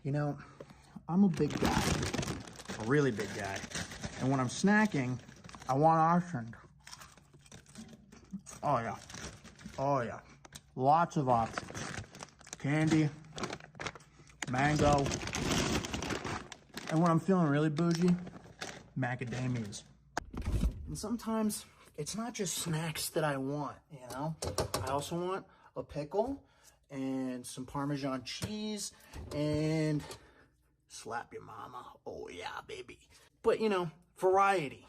You know, I'm a big guy, a really big guy. And when I'm snacking, I want options. Oh yeah, oh yeah. Lots of options. Candy, mango, and when I'm feeling really bougie, macadamias. And sometimes it's not just snacks that I want, you know? I also want a pickle and some Parmesan cheese and slap your mama. Oh yeah, baby. But you know, variety.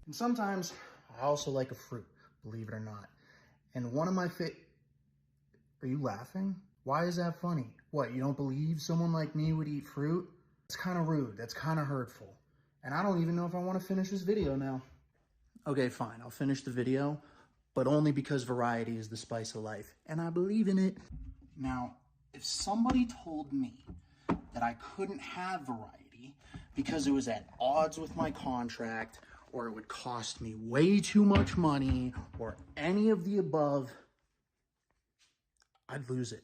And sometimes I also like a fruit, believe it or not. And one of my Are you laughing? Why is that funny? What, you don't believe someone like me would eat fruit? It's kind of rude. That's kind of hurtful. And I don't even know if I want to finish this video now. Okay, fine. I'll finish the video, but only because variety is the spice of life. And I believe in it. Now, if somebody told me that I couldn't have variety because it was at odds with my contract, or it would cost me way too much money, or any of the above, I'd lose it.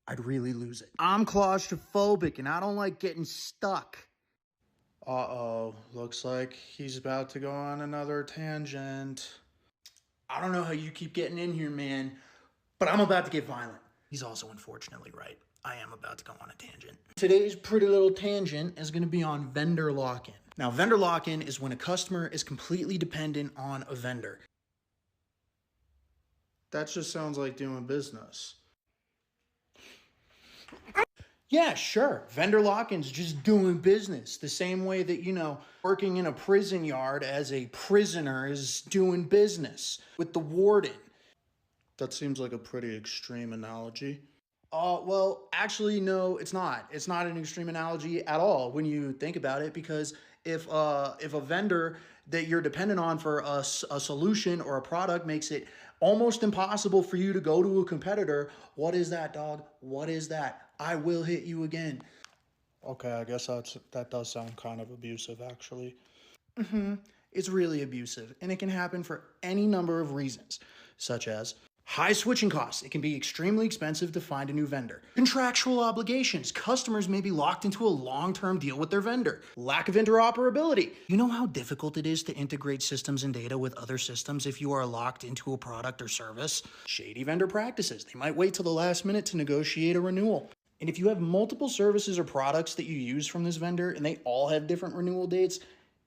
I'd really lose it. I'm claustrophobic and I don't like getting stuck. Uh-oh, looks like he's about to go on another tangent. I don't know how you keep getting in here, man, but I'm about to get violent. He's also unfortunately right. I am about to go on a tangent. Today's pretty little tangent is gonna be on vendor lock-in. Now, vendor lock-in is when a customer is completely dependent on a vendor. That just sounds like doing business. Yeah, sure. Vendor lock-in's just doing business. The same way that, you know, working in a prison yard as a prisoner is doing business with the warden. That seems like a pretty extreme analogy. Well, actually, no, it's not. It's not an extreme analogy at all when you think about it, because if a vendor that you're dependent on for a solution or a product makes it almost impossible for you to go to a competitor, what is that, dog? What is that? I will hit you again. Okay, I guess that does sound kind of abusive, actually. It's really abusive, and it can happen for any number of reasons, such as high switching costs. It can be extremely expensive to find a new vendor. Contractual obligations. Customers may be locked into a long-term deal with their vendor. Lack of interoperability. You know how difficult it is to integrate systems and data with other systems if you are locked into a product or service? Shady vendor practices. They might wait till the last minute to negotiate a renewal. And if you have multiple services or products that you use from this vendor and they all have different renewal dates,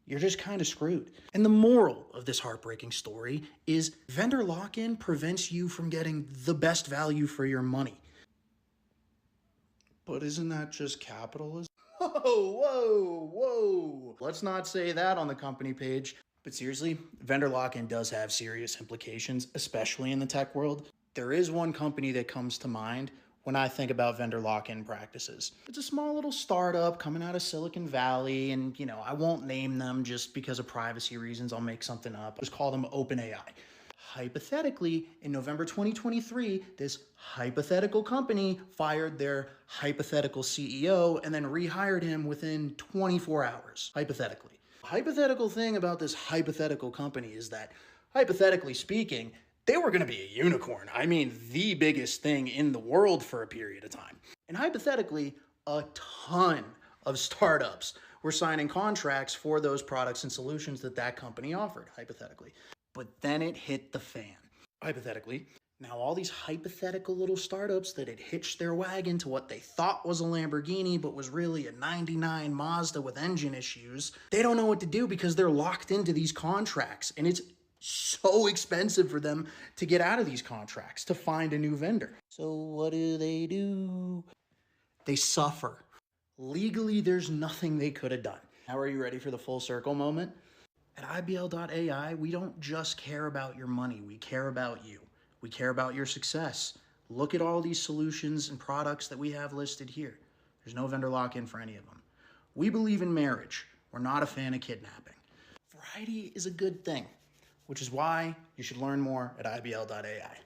you're just kind of screwed. And the moral of this heartbreaking story is vendor lock-in prevents you from getting the best value for your money. But isn't that just capitalism? Whoa. Let's not say that on the company page. But seriously, vendor lock-in does have serious implications, especially in the tech world. There is one company that comes to mind when I think about vendor lock-in practices. It's a small little startup coming out of Silicon Valley, and you know, I won't name them just because of privacy reasons. I'll make something up. Let's call them OpenAI. Hypothetically, in November 2023, this hypothetical company fired their hypothetical CEO and then rehired him within 24 hours, hypothetically. The hypothetical thing about this hypothetical company is that, hypothetically speaking, they were going to be a unicorn. I mean, the biggest thing in the world for a period of time. And hypothetically, a ton of startups were signing contracts for those products and solutions that that company offered, hypothetically. But then it hit the fan, hypothetically. Now, all these hypothetical little startups that had hitched their wagon to what they thought was a Lamborghini, but was really a 99 Mazda with engine issues, they don't know what to do because they're locked into these contracts. And it's so expensive for them to get out of these contracts, to find a new vendor. So what do? They suffer. Legally, there's nothing they could have done. Now, are you ready for the full circle moment? At ibl.ai, we don't just care about your money. We care about you. We care about your success. Look at all these solutions and products that we have listed here. There's no vendor lock-in for any of them. We believe in marriage. We're not a fan of kidnapping. Variety is a good thing, which is why you should learn more at ibl.ai.